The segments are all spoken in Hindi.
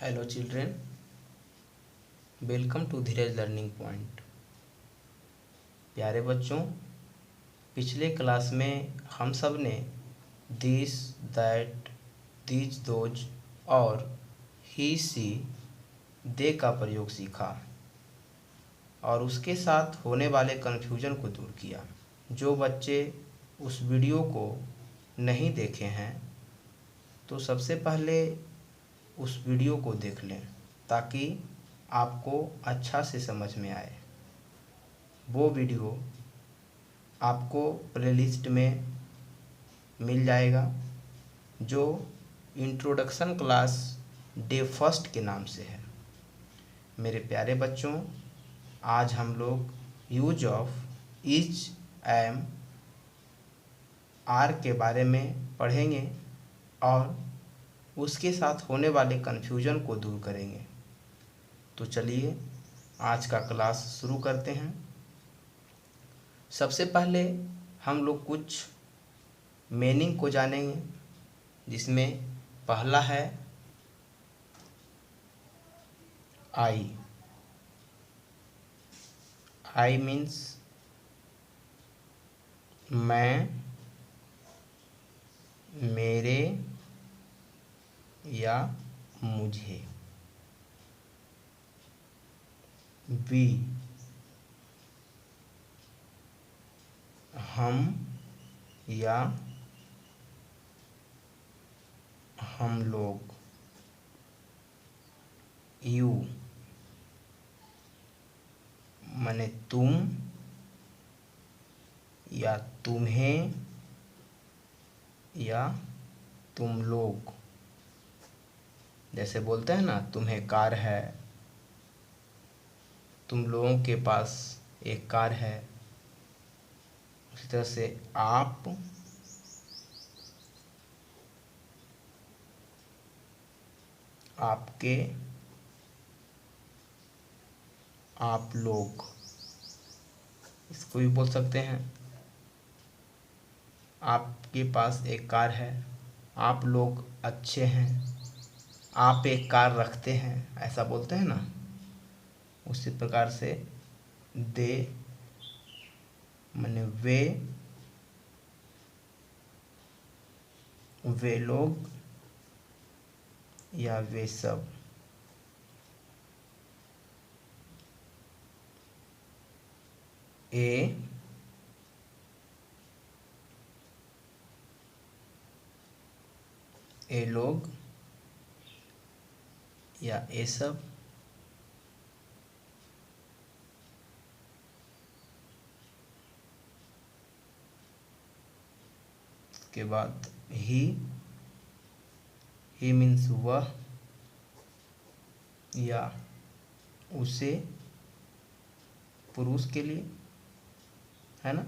Hello children, welcome to Dheeraj learning point. प्यारे बच्चों, पिछले क्लास में हम सब ने दिस, दैट, दीज, दोज और ही, सी, दे का प्रयोग सीखा और उसके साथ होने वाले कन्फ्यूजन को दूर किया। जो बच्चे उस वीडियो को नहीं देखे हैं तो सबसे पहले उस वीडियो को देख लें ताकि आपको अच्छा से समझ में आए। वो वीडियो आपको प्लेलिस्ट में मिल जाएगा जो इंट्रोडक्शन क्लास डे फर्स्ट के नाम से है। मेरे प्यारे बच्चों, आज हम लोग use of is, am, are के बारे में पढ़ेंगे और उसके साथ होने वाले कन्फ्यूजन को दूर करेंगे। तो चलिए आज का क्लास शुरू करते हैं। सबसे पहले हम लोग कुछ मीनिंग को जानेंगे, जिसमें पहला है आई। आई मीन्स मैं, मेरे या मुझे। वी, हम या हम लोग। यू माने तुम या तुम्हें या तुम लोग। जैसे बोलते हैं ना, तुम्हें कार है, तुम लोगों के पास एक कार है। उसी तरह से आप, आपके, आप लोग, इसको भी बोल सकते हैं। आपके पास एक कार है, आप लोग अच्छे हैं, आप एक कार रखते हैं, ऐसा बोलते हैं ना। उसी प्रकार से दे माने वे लोग या वे सब। ए लोग या ए सब। उसके बाद ही मीन्स वह या उसे, पुरुष के लिए, है ना।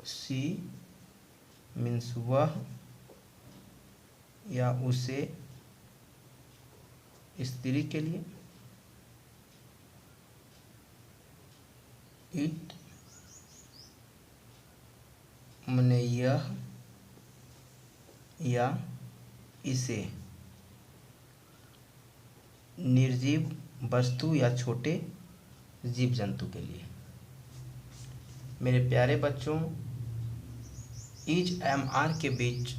सी मीन्स वह या उसे, स्त्री के लिए। इट माने यह या इसे, निर्जीव वस्तु या छोटे जीव जंतु के लिए। मेरे प्यारे बच्चों, इज, एम, आर के बीच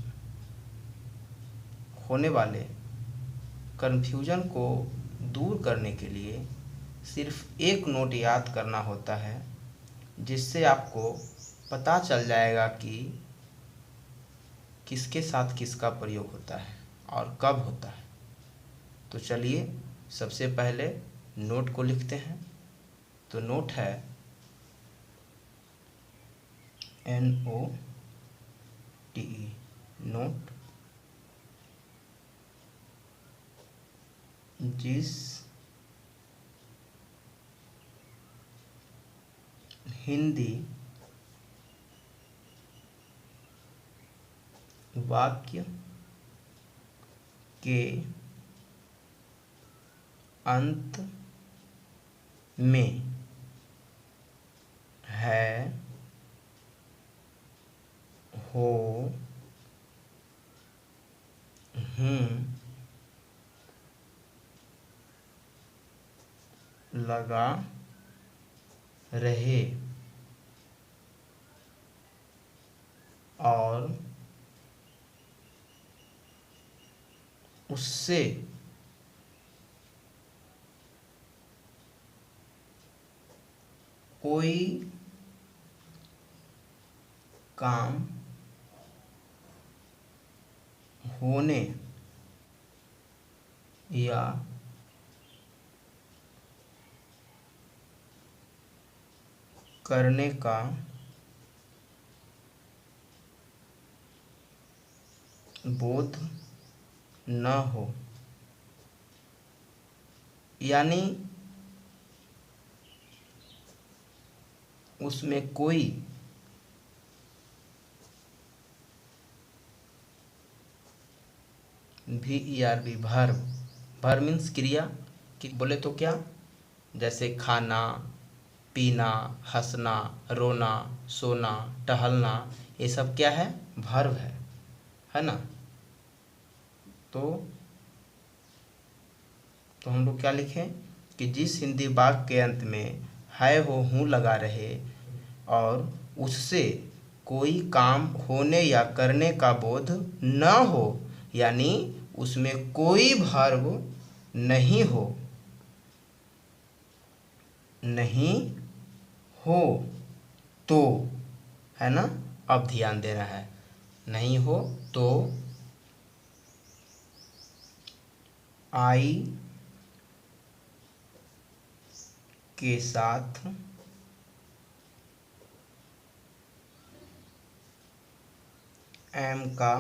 होने वाले कन्फ्यूजन को दूर करने के लिए सिर्फ एक नोट याद करना होता है, जिससे आपको पता चल जाएगा कि किसके साथ किसका प्रयोग होता है और कब होता है। तो चलिए सबसे पहले नोट को लिखते हैं। तो नोट है NOTE, नोट। जिस हिंदी वाक्य के अंत में है, हो, लगा रहे और उससे कोई काम होने या करने का बोध न हो, यानी उसमें कोई VERB भर मीन्स क्रिया कि बोले तो क्या, जैसे खाना, पीना, हंसना, रोना, सोना, टहलना, ये सब क्या है, वर्ब है ना। तो हम लोग क्या लिखें कि जिस हिंदी वाक्य के अंत में है हो हूँ लगा रहे और उससे कोई काम होने या करने का बोध न हो, यानी उसमें कोई वर्ब नहीं हो तो, है ना। अब ध्यान देना है, नहीं हो तो आई के साथ एम का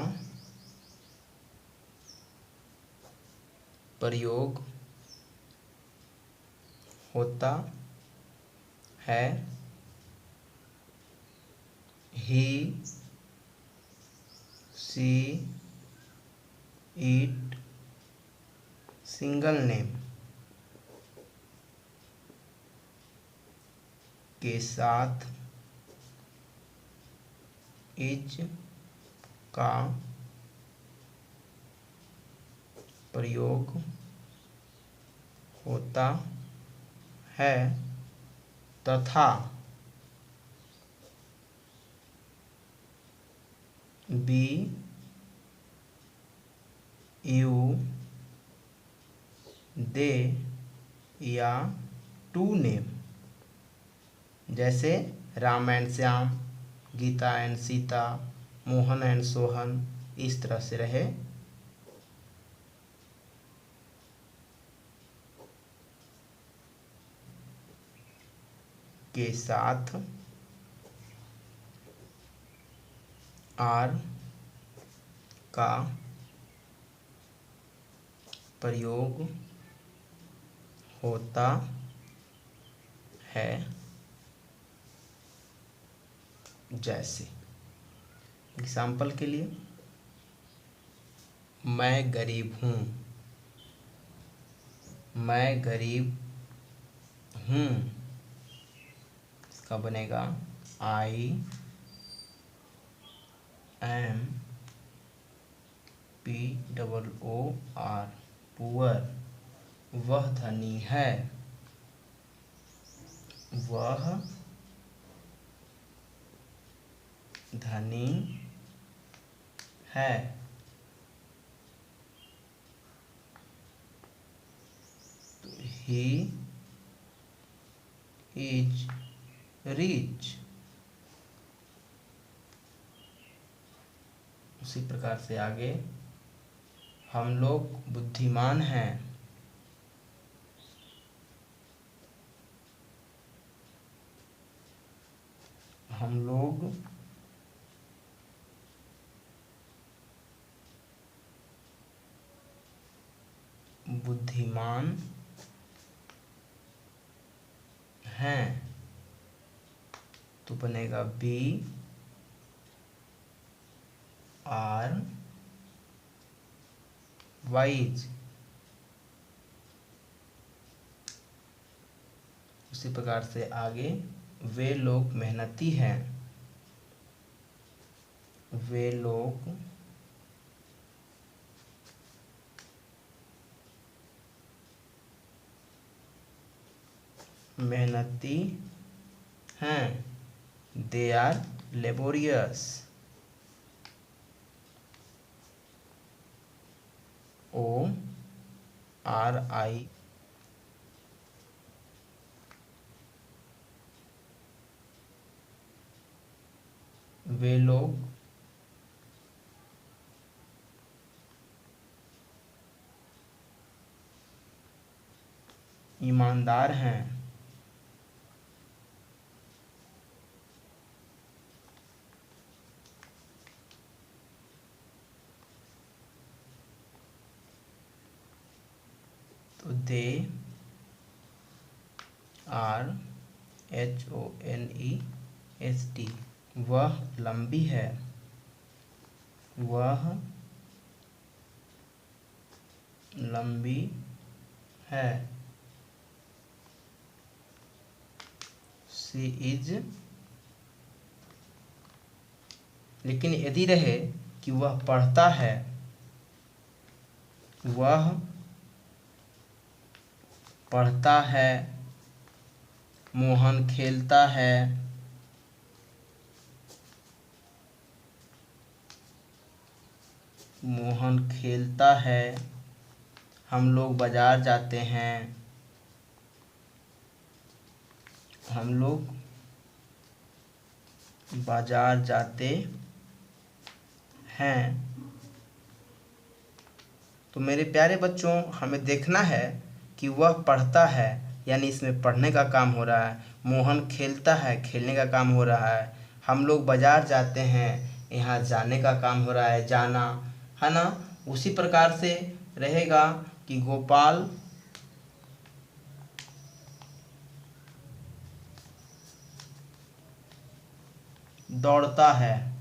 प्रयोग होता है, ही, सी, इट, सिंगल नेम के साथ इज का प्रयोग होता है तथा बी, यू, दे या टू नेम, जैसे Ram and Shyam, Geeta and Sita, Mohan and Sohan, इस तरह से रहे। के साथ आर का प्रयोग होता है, जैसे एग्जाम्पल के लिए, मैं गरीब हूँ, मैं गरीब हूँ, इसका बनेगा आई एम POOR, पुअर। वह धनी है, वह धनी है। He is rich। उसी प्रकार से आगे, हम लोग बुद्धिमान हैं, हम लोग बुद्धिमान हैं, तो बनेगा BR वाइज। उसी प्रकार से आगे, वे लोग मेहनती हैं, वे लोग मेहनती हैं, दे आर लेबोरियस। ORI वे लोग ईमानदार हैं। तो दे आर HONEST, वह लंबी है, वह लंबी है। सी इज, लेकिन यदि रहे कि वह पढ़ता है, वह पढ़ता है, मोहन खेलता है, मोहन खेलता है, हम लोग बाजार जाते हैं, हम लोग बाजार जाते हैं। तो मेरे प्यारे बच्चों, हमें देखना है कि वह पढ़ता है, यानी इसमें पढ़ने का काम हो रहा है। मोहन खेलता है, खेलने का काम हो रहा है। हम लोग बाजार जाते हैं, यहाँ जाने का काम हो रहा है, जाना, है ना। उसी प्रकार से रहेगा कि गोपाल दौड़ता है।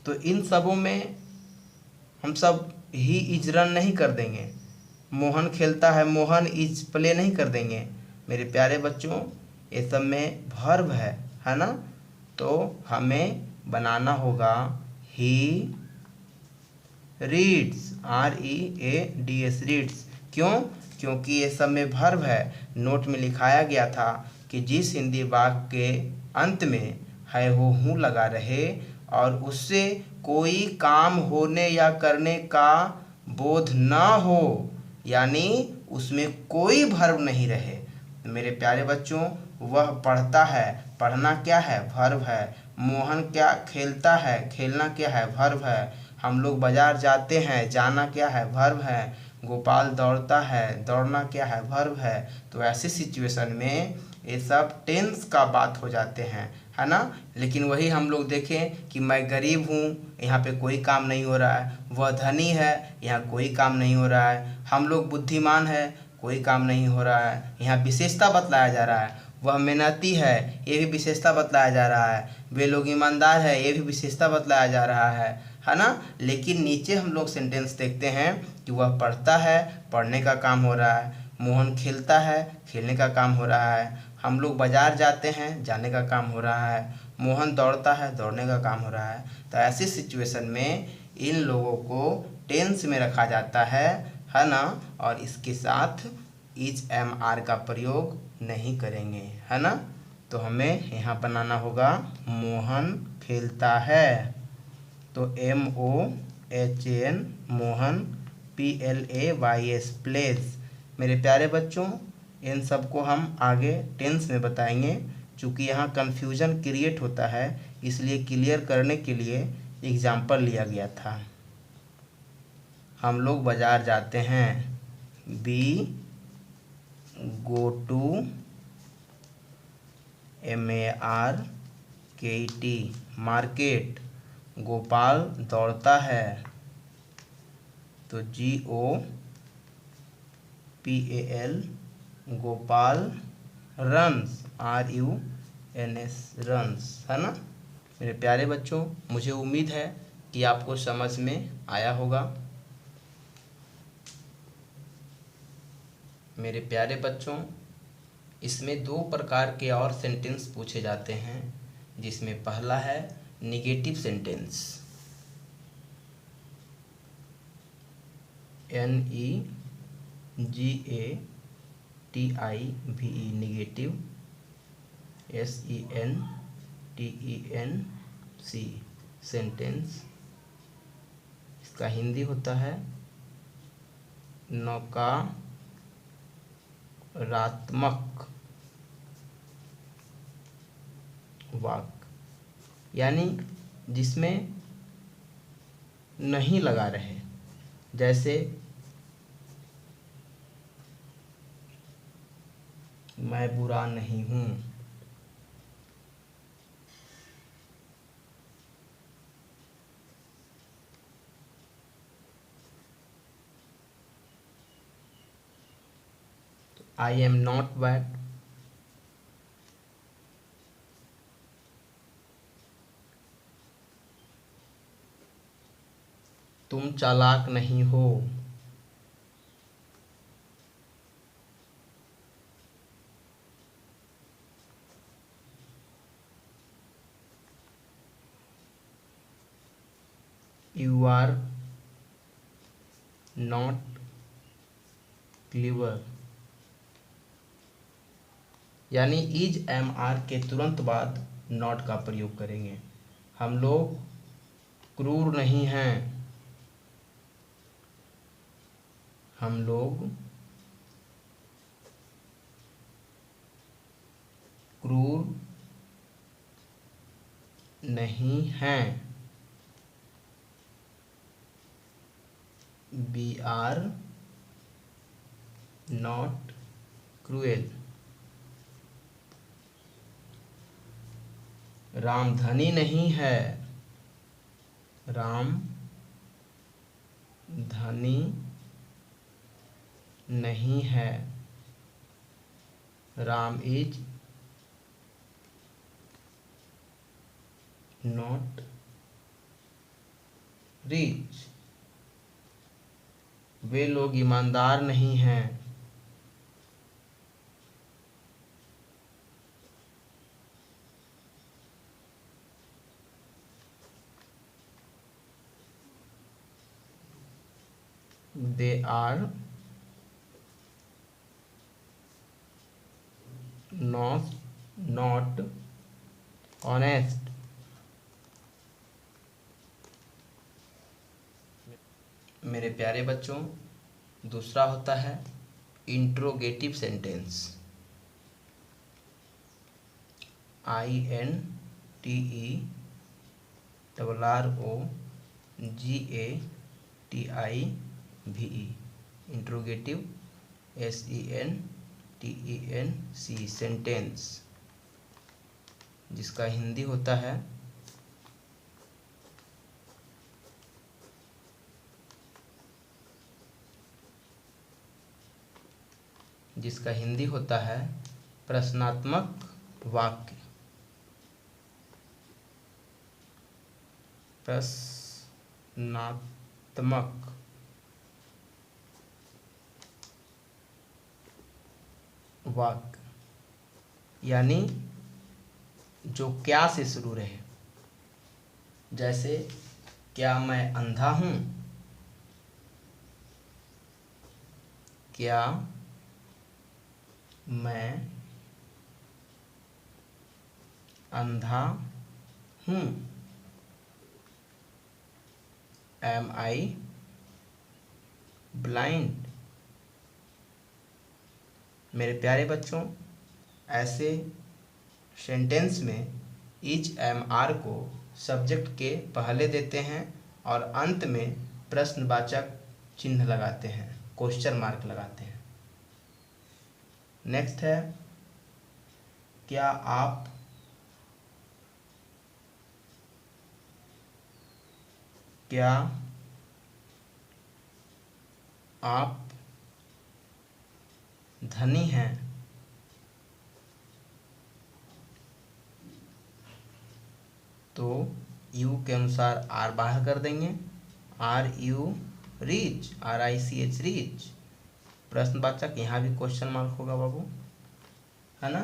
तो इन सबों में हम सब ही इज रन नहीं कर देंगे। मोहन खेलता है, मोहन इज प्ले नहीं कर देंगे। मेरे प्यारे बच्चों, ये सब में वर्ब है ना। तो हमें बनाना होगा ही रीड्स, READS, रीड्स। क्यों? क्योंकि ये सब में वर्ब है। नोट में लिखाया गया था कि जिस हिंदी वाक्य के अंत में है हो हूँ लगा रहे और उससे कोई काम होने या करने का बोध न हो, यानी उसमें कोई वर्ब नहीं रहे। मेरे प्यारे बच्चों, वह पढ़ता है, पढ़ना क्या है? वर्ब है। मोहन क्या खेलता है? खेलना क्या है? वर्ब है। हम लोग बाजार जाते हैं, जाना क्या है? वर्ब है। गोपाल दौड़ता है, दौड़ना क्या है? वर्ब है। तो ऐसी सिचुएशन में ये सब टेंस का बात हो जाते हैं, है ना। लेकिन वही हम लोग देखें कि मैं गरीब हूँ, यहाँ पे कोई काम नहीं हो रहा है। वह धनी है, यहाँ कोई काम नहीं हो रहा है। हम लोग बुद्धिमान है, कोई काम नहीं हो रहा है। यहाँ विशेषता बतलाया जा रहा है। वह मेहनती है, ये भी विशेषता बतलाया जा रहा है। वे लोग ईमानदार है, ये भी विशेषता बतलाया जा रहा है ना। लेकिन नीचे हम लोग सेंटेंस देखते हैं कि वह पढ़ता है, पढ़ने का काम हो रहा है। मोहन खेलता है, खेलने का काम हो रहा है। हम लोग बाजार जाते हैं, जाने का काम हो रहा है। मोहन दौड़ता है, दौड़ने का काम हो रहा है। तो ऐसी सिचुएशन में इन लोगों को टेंस में रखा जाता है ना। और इसके साथ इज MR का प्रयोग नहीं करेंगे, है ना। तो हमें यहाँ बनाना होगा मोहन खेलता है। तो MOHAN, मोहन, PLAYS, प्लेज। मेरे प्यारे बच्चों, इन सबको हम आगे टेंस में बताएंगे। चूँकि यहाँ कन्फ्यूजन क्रिएट होता है, इसलिए क्लियर करने के लिए एग्जाम्पल लिया गया था। हम लोग बाजार जाते हैं, we go to, MARKET, market. Gopal दौड़ता है, तो GOPAL, Gopal runs, RUNS, runs, है ना। मेरे प्यारे बच्चों, मुझे उम्मीद है कि आपको समझ में आया होगा। मेरे प्यारे बच्चों, इसमें दो प्रकार के और सेंटेंस पूछे जाते हैं, जिसमें पहला है negative sentence. NEGATIVE negative, SENTENC sentence. इसका हिंदी होता है नकारात्मक वाक्य, यानी जिसमें नहीं लगा रहे। जैसे मैं बुरा नहीं हूँ, आई एम नॉट बैड, तुम चालाक नहीं हो, यू आर नॉट क्लीवर। यानी इज एम आर के तुरंत बाद नॉट का प्रयोग करेंगे। हम लोग क्रूर नहीं हैं, हम लोग क्रूर नहीं हैं, we are not cruel. Ram धनी नहीं है, राम धनी नहीं है, राम इज नॉट रिच। वे लोग ईमानदार नहीं हैं, they are not honest। मेरे प्यारे बच्चों, दूसरा होता है interrogative sentence. INTERROGATIVE interrogative, SENTENC sentence, जिसका हिंदी होता है प्रश्नात्मक वाक्य। प्रश्नात्मक वाक्य यानी जो क्या से शुरू रहे। जैसे क्या मैं अंधा हूँ, क्या मैं अंधा हूँ, एम आई ब्लाइंड। मेरे प्यारे बच्चों, ऐसे सेंटेंस में इज एम आर को सब्जेक्ट के पहले देते हैं और अंत में प्रश्नवाचक चिन्ह लगाते हैं, क्वेश्चन मार्क लगाते हैं। नेक्स्ट है क्या आप धनी हैं, तो यू के अनुसार आर बाहर कर देंगे। Are you rich, RICH rich. प्रश्नवाचक यहाँ भी क्वेश्चन मार्क होगा बाबू, है ना।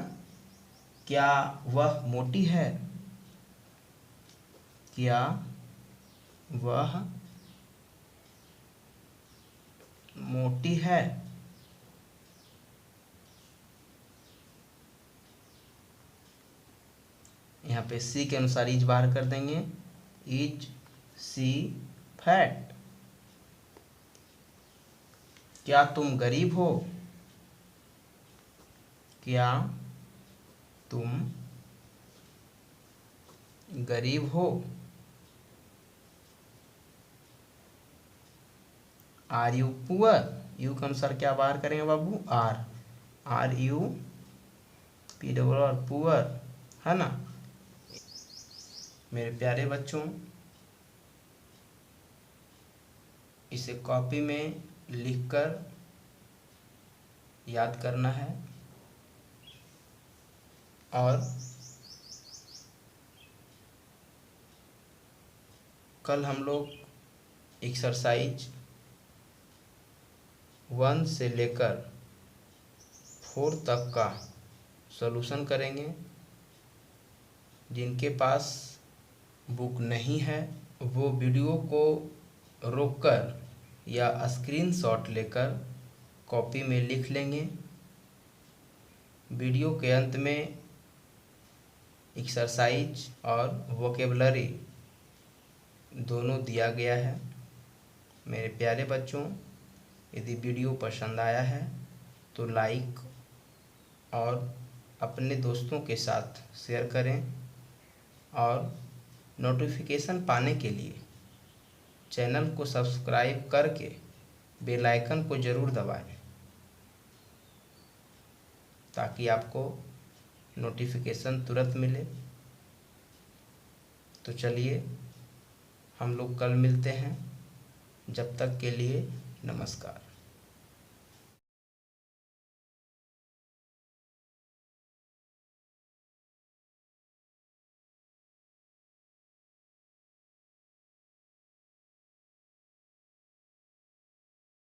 क्या वह मोटी है, क्या वह मोटी है। यहाँ पे सी के अनुसार इज बाहर कर देंगे। Is she fat? क्या तुम गरीब हो? क्या तुम गरीब हो? Are you poor? यू के अनुसार क्या बाहर करेंगे बाबू? Are you P double R poor, है ना। मेरे प्यारे बच्चों, इसे कॉपी में लिखकर याद करना है और कल हम लोग एक्सरसाइज 1 से लेकर 4 तक का सॉल्यूशन करेंगे। जिनके पास बुक नहीं है वो वीडियो को रोककर या स्क्रीनशॉट लेकर कॉपी में लिख लेंगे। वीडियो के अंत में एक्सरसाइज और वोकेबलरी दोनों दिया गया है। मेरे प्यारे बच्चों, यदि वीडियो पसंद आया है तो लाइक और अपने दोस्तों के साथ शेयर करें और नोटिफिकेशन पाने के लिए चैनल को सब्सक्राइब करके बेल आइकन को ज़रूर दबाएं ताकि आपको नोटिफिकेशन तुरंत मिले। तो चलिए हम लोग कल मिलते हैं। जब तक के लिए नमस्कार।